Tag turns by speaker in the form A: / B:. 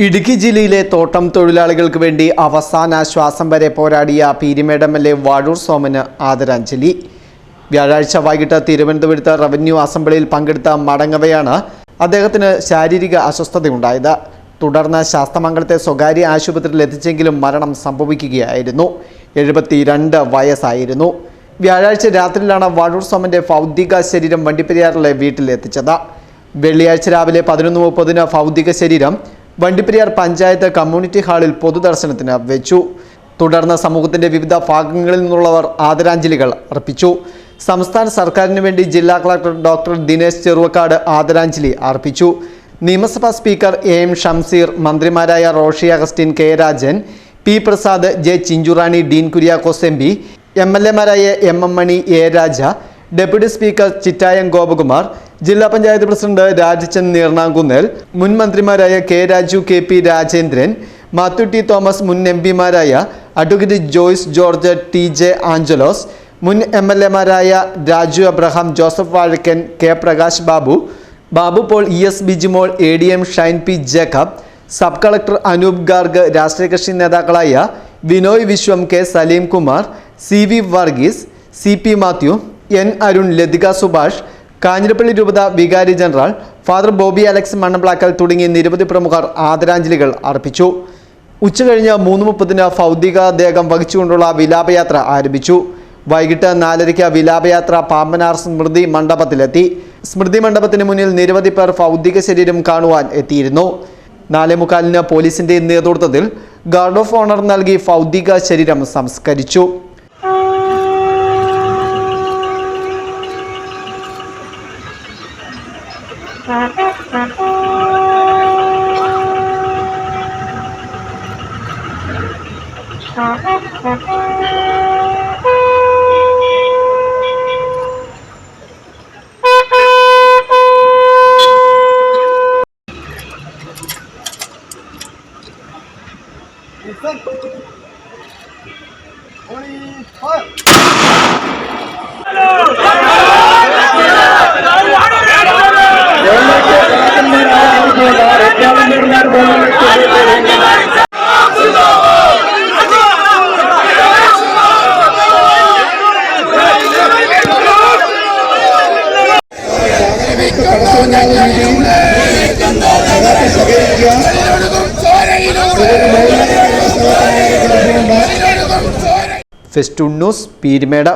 A: ഇടുക്കി ജില്ലയിലെ തോട്ടം തൊഴിലാളികൾക്ക് വേണ്ടി അവസാന ശ്വാസം വരെ പോരാടിയ പീരുമേട് എം.എൽ.എ. വാഴൂർ സോമന് ആദരാഞ്ജലി. വ്യാഴാഴ്ച വൈകിട്ട് തിരുവനന്തപുരത്ത് റവന്യൂ അസംബ്ലിയിൽ പങ്കെടുത്ത മടങ്ങവെയാണ് അദ്ദേഹത്തിന് ശാരീരിക അസ്വസ്ഥതയുണ്ടായത്. തുടർന്ന് ശാസ്തമംഗലത്തെ സ്വകാര്യ ആശുപത്രിയിൽ എത്തിച്ചെങ്കിലും മരണം സംഭവിക്കുകയായിരുന്നു. 72 വയസ്സായിരുന്നു. വ്യാഴാഴ്ച രാത്രിയിലാണ് വാഴൂർ സോമന്റെ ഭൗതിക ശരീരം വണ്ടിപ്പെരിയാറിലെ വീട്ടിൽ എത്തിച്ചത്. വെള്ളിയാഴ്ച രാവിലെ 11:30 ഭൗതിക ശരീരം വണ്ടിപ്പെരിയാർ പഞ്ചായത്ത് കമ്മ്യൂണിറ്റി ഹാളിൽ പൊതുദർശനത്തിന് വെച്ചു. തുടർന്ന് സമൂഹത്തിന്റെ വിവിധ ഭാഗങ്ങളിൽ നിന്നുള്ളവർ ആദരാഞ്ജലികൾ അർപ്പിച്ചു. സംസ്ഥാന സർക്കാരിന് വേണ്ടി ജില്ലാ കളക്ടർ ഡോക്ടർ ദിനേശ് ചെറുവക്കാട് ആദരാഞ്ജലി അർപ്പിച്ചു. നിയമസഭാ സ്പീക്കർ എം ഷംസീർ, മന്ത്രിമാരായ Roshi Augustine, K Rajan, P Prasad, J Chinchurani, Dean Kuriakose M P, എം.എൽ.എമാരായ M Mani, A Raja, deputy speaker Chittayam Gopakumar, ജില്ലാ പഞ്ചായത്ത് പ്രസിഡന്റ് രാജചന്ദ് നീർണാകുന്നേൽ, മുൻ മന്ത്രിമാരായ K Raju, K P Rajendran, Mathew T Thomas, മുൻ എം.പിമാരായ advocate Joyce George, T J Angelos, മുൻ എം.എൽ.എമാരായ Raju Abraham, Joseph Vazhakkan, K Prakash Babu, Babu Paul, ES. Bijimol, ADM. Shine P Jacob, sub collector Anoop Garg, രാഷ്ട്രീയ കക്ഷി നേതാക്കളായ Vinoy Viswam, K Saleem Kumar, C V Varghese, C P Mathew, N Arun, Lathika Subhash, Kanjirappally രൂപത വികാരി ജനറൽ ഫാദർ ബോബി അലക്സ് മണ്ണംപ്ലാക്കൽ തുടങ്ങിയ നിരവധി പ്രമുഖർ ആദരാഞ്ജലികൾ അർപ്പിച്ചു. ഉച്ചകഴിഞ്ഞ് 3:30 ഭൗതികദേഹം വഹിച്ചുകൊണ്ടുള്ള വിലാപയാത്ര ആരംഭിച്ചു. വൈകിട്ട് 4:30 വിലാപയാത്ര പാമ്പനാർ സ്മൃതി മണ്ഡപത്തിലെത്തി. സ്മൃതി മണ്ഡപത്തിന് മുന്നിൽ നിരവധി പേർ ഭൗതിക ശരീരം കാണുവാൻ എത്തിയിരുന്നു. 4:45 പോലീസിന്റെ നേതൃത്വത്തിൽ ഗാർഡ് ഓഫ് ഓണർ നൽകി ഭൗതിക ശരീരം സംസ്കരിച്ചു. Festoon news, Peermade.